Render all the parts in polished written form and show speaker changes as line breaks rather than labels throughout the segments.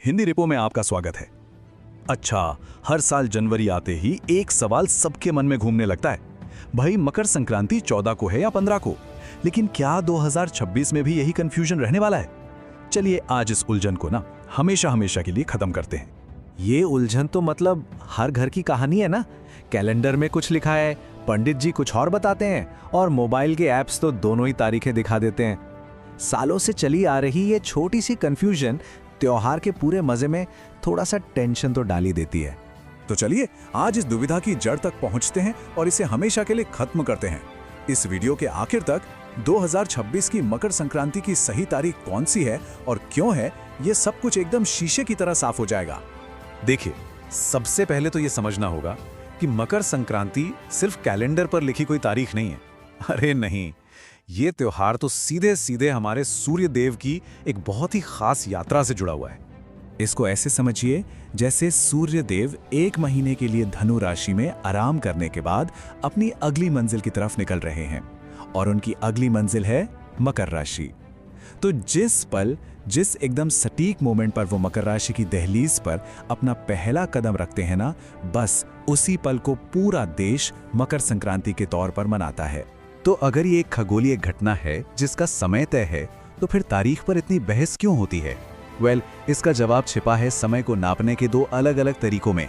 Hindi repo में आपका स्वागत है। अच्छा, हर साल जनवरी आते ही एक सवाल सबके मन में घूमने लगता है, भाई मकर संक्रांति 14 को है या 15 को? लेकिन क्या 2026 में भी यही कंफ्यूजन रहने वाला है? चलिए आज इस उलझन को ना हमेशा हमेशा के लिए खत्म करते हैं।
ये उलझन तो मतलब हर घर की कहानी है ना। कैलेंडर में कुछ लिखा है, पंडित जी कुछ और बताते हैं और मोबाइल के ऐप्स तो दोनों ही तारीखें दिखा देते हैं। सालों से चली आ रही ये छोटी सी कंफ्यूजन त्योहार के पूरे मजे में थोड़ा सा टेंशन तो डाल ही देती है।
तो चलिए आज इस दुविधा की जड़ तक पहुंचते हैं और इसे हमेशा के लिए खत्म करते हैं। इस वीडियो के आखिर तक 2026 की मकर संक्रांति की सही तारीख कौन सी है और क्यों है, ये सब कुछ एकदम शीशे की तरह साफ हो जाएगा।
देखिए, सबसे पहले तो ये समझना होगा कि मकर संक्रांति सिर्फ कैलेंडर पर लिखी कोई तारीख नहीं है। अरे नहीं, ये त्योहार तो सीधे सीधे हमारे सूर्य देव की एक बहुत ही खास यात्रा से जुड़ा हुआ है।
इसको ऐसे समझिए जैसे सूर्य देव एक महीने के लिए धनु राशि में आराम करने के बाद अपनी अगली मंजिल की तरफ निकल रहे हैं और उनकी अगली मंजिल है मकर राशि। तो जिस एकदम सटीक मोमेंट पर वो मकर राशि की दहलीज पर अपना पहला कदम रखते हैं ना, बस उसी पल को पूरा देश मकर संक्रांति के तौर पर मनाता है।
तो अगर ये एक खगोलीय घटना है जिसका समय तय है, तो फिर तारीख पर इतनी बहस क्यों होती है? इसका जवाब छिपा है समय को नापने के दो अलग अलग तरीकों में।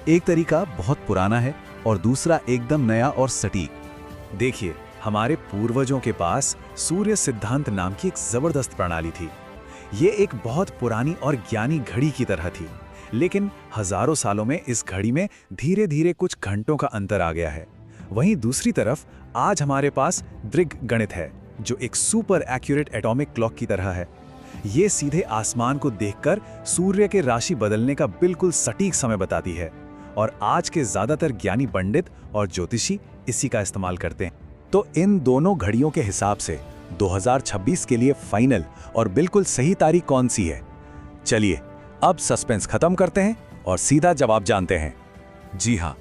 एक तरीका बहुत पुराना है और दूसरा एकदम नया और सटीक।
देखिए, हमारे पूर्वजों के पास सूर्य सिद्धांत नाम की एक जबरदस्त प्रणाली थी। ये एक बहुत पुरानी और ज्ञानी घड़ी की तरह थी, लेकिन हजारों सालों में इस घड़ी में धीरे धीरे कुछ घंटों का अंतर आ गया है। वहीं दूसरी तरफ आज हमारे पास दृग गणित है, जो एक सुपर एक्यूरेट एटॉमिक क्लॉक की तरह है। ये सीधे आसमान को देखकर सूर्य के राशि बदलने का बिल्कुल सटीक समय बताती है और आज के ज्यादातर ज्ञानी पंडित और ज्योतिषी इसी का इस्तेमाल करते हैं। तो इन दोनों घड़ियों के हिसाब से 2026 के लिए फाइनल और बिल्कुल सही तारीख कौन सी है? चलिए अब सस्पेंस खत्म करते हैं और सीधा जवाब जानते हैं।
जी हाँ,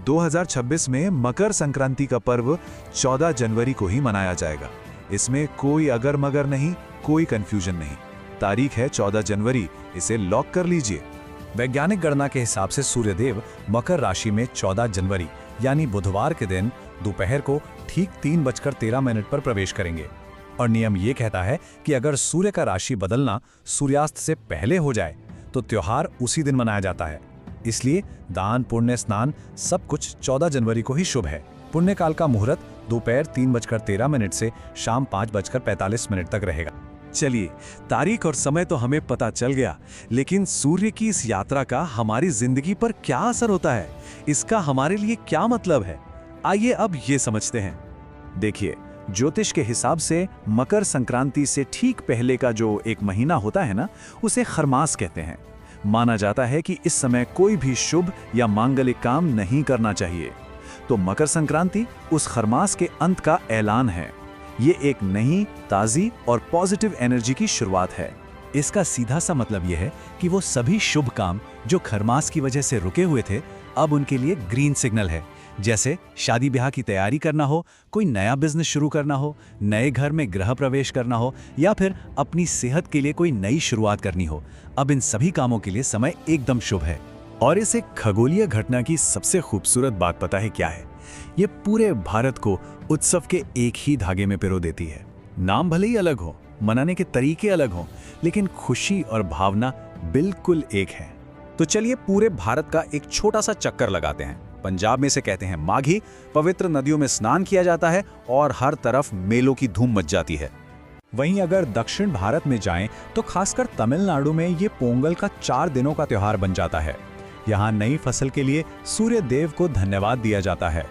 2026 में मकर संक्रांति का पर्व 14 जनवरी को ही मनाया जाएगा। इसमें कोई अगर मगर नहीं, कोई कंफ्यूजन नहीं। तारीख है 14 जनवरी, इसे लॉक कर लीजिए।
वैज्ञानिक गणना के हिसाब से सूर्यदेव मकर राशि में 14 जनवरी यानी बुधवार के दिन दोपहर को ठीक 3:13 पर प्रवेश करेंगे। और नियम ये कहता है कि अगर सूर्य का राशि बदलना सूर्यास्त से पहले हो जाए तो त्योहार उसी दिन मनाया जाता है। इसलिए दान, पुण्य, स्नान सब कुछ 14 जनवरी को ही शुभ है। पुण्य काल का मुहूर्त दोपहर 3:13 से शाम 5:45 तक रहेगा। चलिए, तारीख और समय तो हमें पता चल गया, लेकिन सूर्य की इस यात्रा का हमारी जिंदगी पर क्या असर होता है, इसका हमारे लिए क्या मतलब है? आइए अब ये समझते हैं। देखिए, ज्योतिष के हिसाब से मकर संक्रांति से ठीक पहले का जो एक महीना होता है ना, उसे खरमास कहते हैं। माना जाता है कि इस समय कोई भी शुभ या मांगलिक काम नहीं करना चाहिए। तो मकर संक्रांति उस खरमास के अंत का ऐलान है। ये एक नई, ताजी और पॉजिटिव एनर्जी की शुरुआत है। इसका सीधा सा मतलब यह है कि वो सभी शुभ काम जो खरमास की वजह से रुके हुए थे, अब उनके लिए ग्रीन सिग्नल है। जैसे शादी ब्याह की तैयारी करना हो, कोई नया बिजनेस शुरू करना हो, नए घर में गृह प्रवेश करना हो या फिर अपनी सेहत के लिए कोई नई शुरुआत करनी हो, अब इन सभी कामों के लिए समय एकदम शुभ है। और इस एक खगोलीय घटना की सबसे खूबसूरत बात पता है क्या है? ये पूरे भारत को उत्सव के एक ही धागे में पिरो देती है। नाम भले ही अलग हो, मनाने के तरीके अलग हों, लेकिन खुशी और भावना बिल्कुल एक है। तो चलिए पूरे भारत का एक छोटा सा चक्कर लगाते हैं। पंजाब में से कहते हैं माघी, पवित्र नदियों में स्नान किया जाता है और हर तरफ मेलों की धूम मच जाती है। वहीं अगर दक्षिण भारत में जाएं तो खासकर तमिलनाडु में ये पोंगल का 4 दिनों का त्योहार बन जाता है। यहाँ नई फसल के लिए सूर्य देव को धन्यवाद दिया जाता है।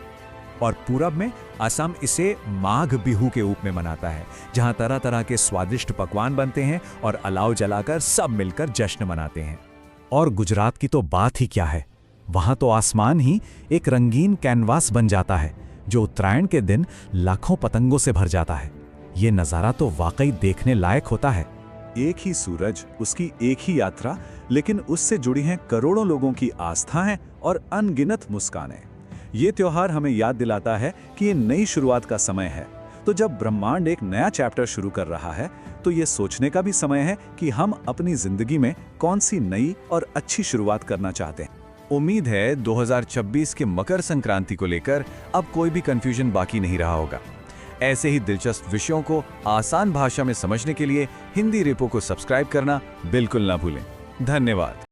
और पूरब में असम इसे माघ बिहू के रूप में मनाता है, जहाँ तरह तरह के स्वादिष्ट पकवान बनते हैं और अलाव जलाकर सब मिलकर जश्न मनाते हैं। और गुजरात की तो बात ही क्या है, वहां तो आसमान ही एक रंगीन कैनवास बन जाता है, जो उत्तरायण के दिन लाखों पतंगों से भर जाता है। ये नज़ारा तो वाकई देखने लायक होता है।
एक ही सूरज, उसकी एक ही यात्रा, लेकिन उससे जुड़ी हैं करोड़ों लोगों की आस्थाएं और अनगिनत मुस्कानें। ये त्योहार हमें याद दिलाता है कि ये नई शुरुआत का समय है। तो जब ब्रह्मांड एक नया चैप्टर शुरू कर रहा है तो ये सोचने का भी समय है कि हम अपनी जिंदगी में कौन सी नई और अच्छी शुरुआत करना चाहते हैं।
उम्मीद है 2026 के मकर संक्रांति को लेकर अब कोई भी कंफ्यूजन बाकी नहीं रहा होगा। ऐसे ही दिलचस्प विषयों को आसान भाषा में समझने के लिए हिंदी रेपो को सब्सक्राइब करना बिल्कुल ना भूलें। धन्यवाद।